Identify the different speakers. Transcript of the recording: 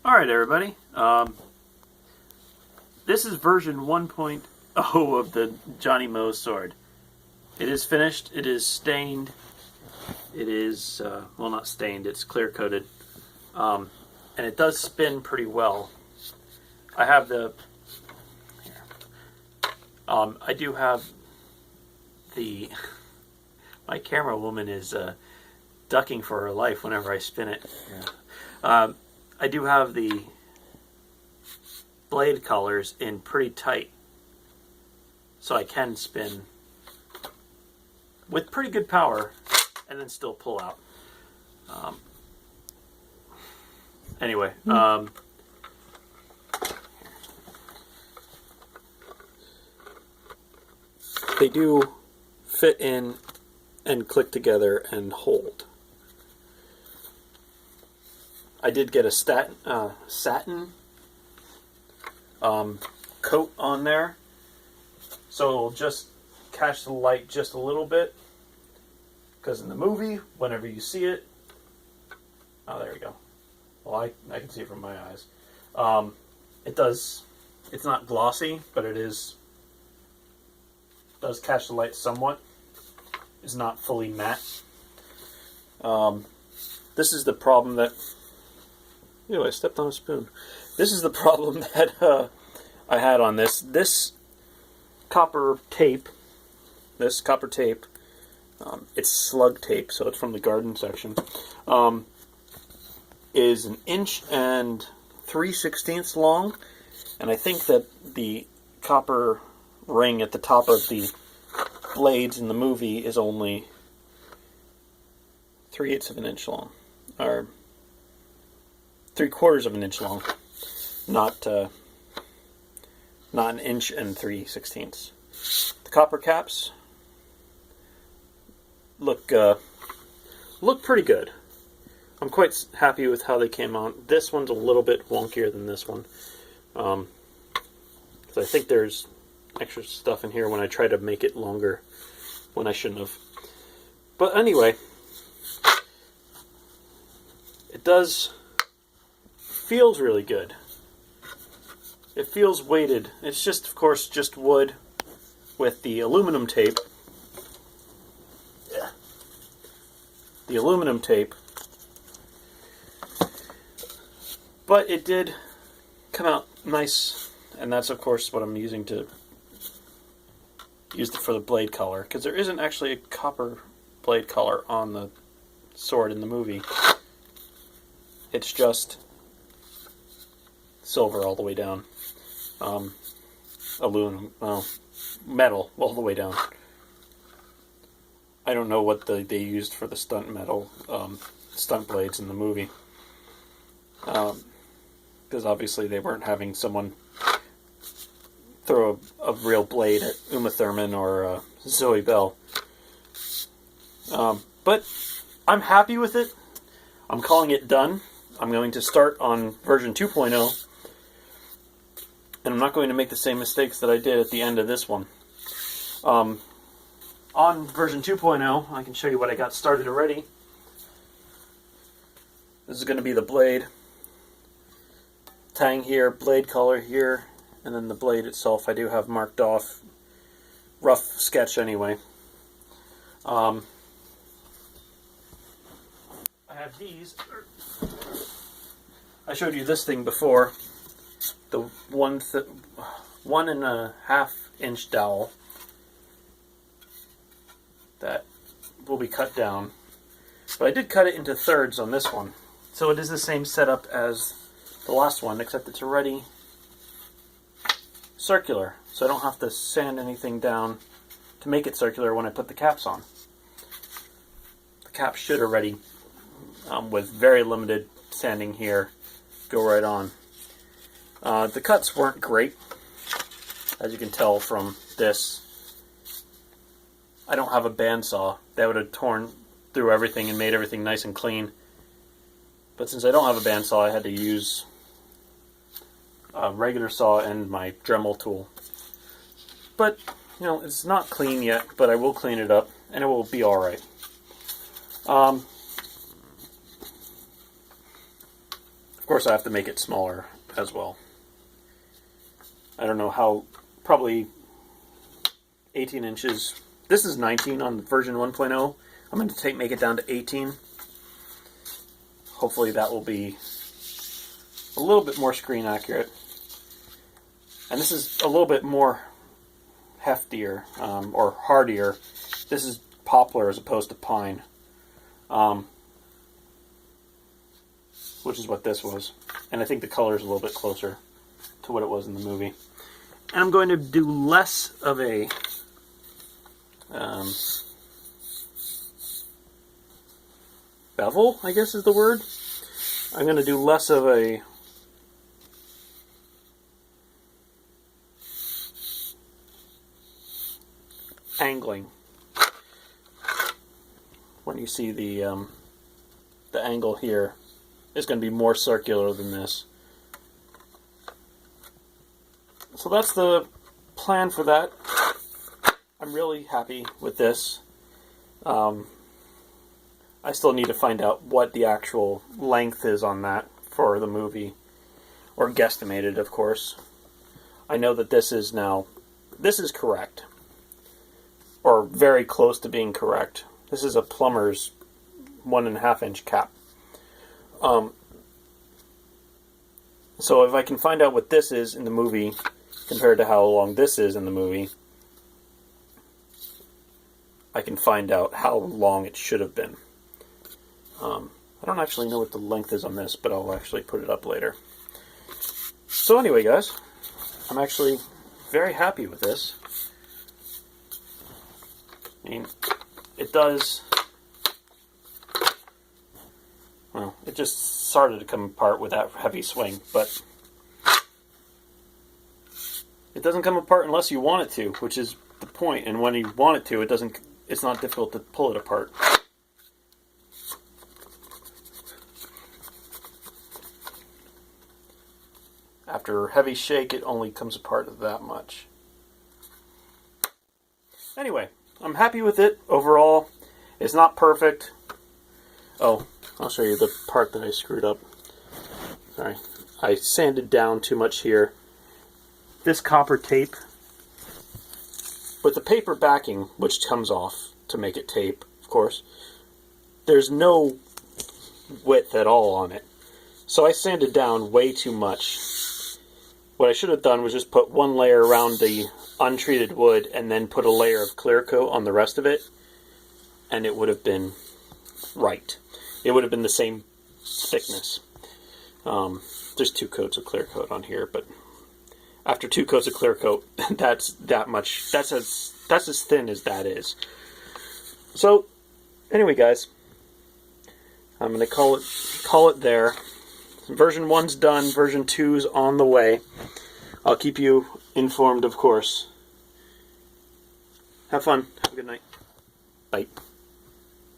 Speaker 1: Alright everybody, this is version 1.0 of the Johnny Mo sword. It is finished, it is stained, it is, well not stained, it's clear coated, and it does spin pretty well. I have the, I do have the, my camera woman is ducking for her life whenever I spin it. Yeah. I do have the blade colors in pretty tight, so I can spin with pretty good power and then still pull out. Anyway, they do fit in and click together and hold. I did get a satin coat on there, so it'll just catch the light just a little bit, because in the movie, whenever you see it, oh there we go, well I can see it from my eyes, it's not glossy, but it does catch the light somewhat. It's not fully matte. This is the problem that, ew, I stepped on a spoon. This is the problem that I had on this. This copper tape, it's slug tape, so it's from the garden section, is 1 3/16 inches long, and I think that the copper ring at the top of the blades in the movie is only 3/8 of an inch long, or 3/4 of an inch long, not 1 3/16 inches. The copper caps look pretty good. I'm quite happy with how they came out. This one's a little bit wonkier than this one, so I think there's extra stuff in here when I try to make it longer when I shouldn't have. But anyway, it feels really good. It feels weighted. It's just, of course, just wood with the aluminum tape. Yeah. The aluminum tape. But it did come out nice, and that's, of course, what I'm using to use for the blade color, because there isn't actually a copper blade color on the sword in the movie. It's just silver all the way down. Aluminum, well, metal all the way down. I don't know what they used for the stunt blades in the movie. Because obviously they weren't having someone throw a real blade at Uma Thurman or Zoe Bell. But I'm happy with it. I'm calling it done. I'm going to start on version 2.0, and I'm not going to make the same mistakes that I did at the end of this one. On version 2.0, I can show you what I got started already. This is going to be the blade. Tang here, blade color here, and then the blade itself I do have marked off. Rough sketch anyway. I have these. I showed you this thing before. The 1.5 inch dowel that will be cut down. But I did cut it into thirds on this one. So it is the same setup as the last one, except it's already circular. So I don't have to sand anything down to make it circular when I put the caps on. The caps should already, with very limited sanding here, go right on. The cuts weren't great, as you can tell from this. I don't have a bandsaw. That would have torn through everything and made everything nice and clean. But since I don't have a bandsaw, I had to use a regular saw and my Dremel tool. But, you know, it's not clean yet, but I will clean it up, and it will be alright. Of course I have to make it smaller as well. I don't know how, probably 18 inches. This is 19 on version 1.0. I'm going to make it down to 18. Hopefully that will be a little bit more screen accurate. And this is a little bit more heftier, or hardier. This is poplar as opposed to pine. Which is what this was. And I think the color is a little bit closer to what it was in the movie. And I'm going to do less of a bevel, I guess is the word. I'm going to do less of a angling. When you see the angle here, is going to be more circular than this. So that's the plan for that. I'm really happy with this. I still need to find out what the actual length is on that for the movie, or guesstimated, of course. I know that this is correct, or very close to being correct. This is a plumber's 1.5 inch cap. So if I can find out what this is in the movie compared to how long this is in the movie, I can find out how long it should have been. I don't actually know what the length is on this, but I'll actually put it up later. So anyway, guys, I'm actually very happy with this. I mean, it does... Well, it just started to come apart with that heavy swing, but it doesn't come apart unless you want it to, which is the point. And when you want it to, it's not difficult to pull it apart. After a heavy shake, it only comes apart that much. Anyway, I'm happy with it overall. It's not perfect. Oh, I'll show you the part that I screwed up. Sorry. I sanded down too much here. This copper tape, with the paper backing, which comes off to make it tape, of course, there's no width at all on it. So I sanded down way too much. What I should have done was just put one layer around the untreated wood and then put a layer of clear coat on the rest of it, and it would have been right. It would have been the same thickness. There's 2 coats of clear coat on here, but after 2 coats of clear coat, that's that much. That's as thin as that is. So, anyway, guys, I'm gonna call it there. Version 1's done. Version 2's on the way. I'll keep you informed, of course. Have fun. Have a good night. Bye.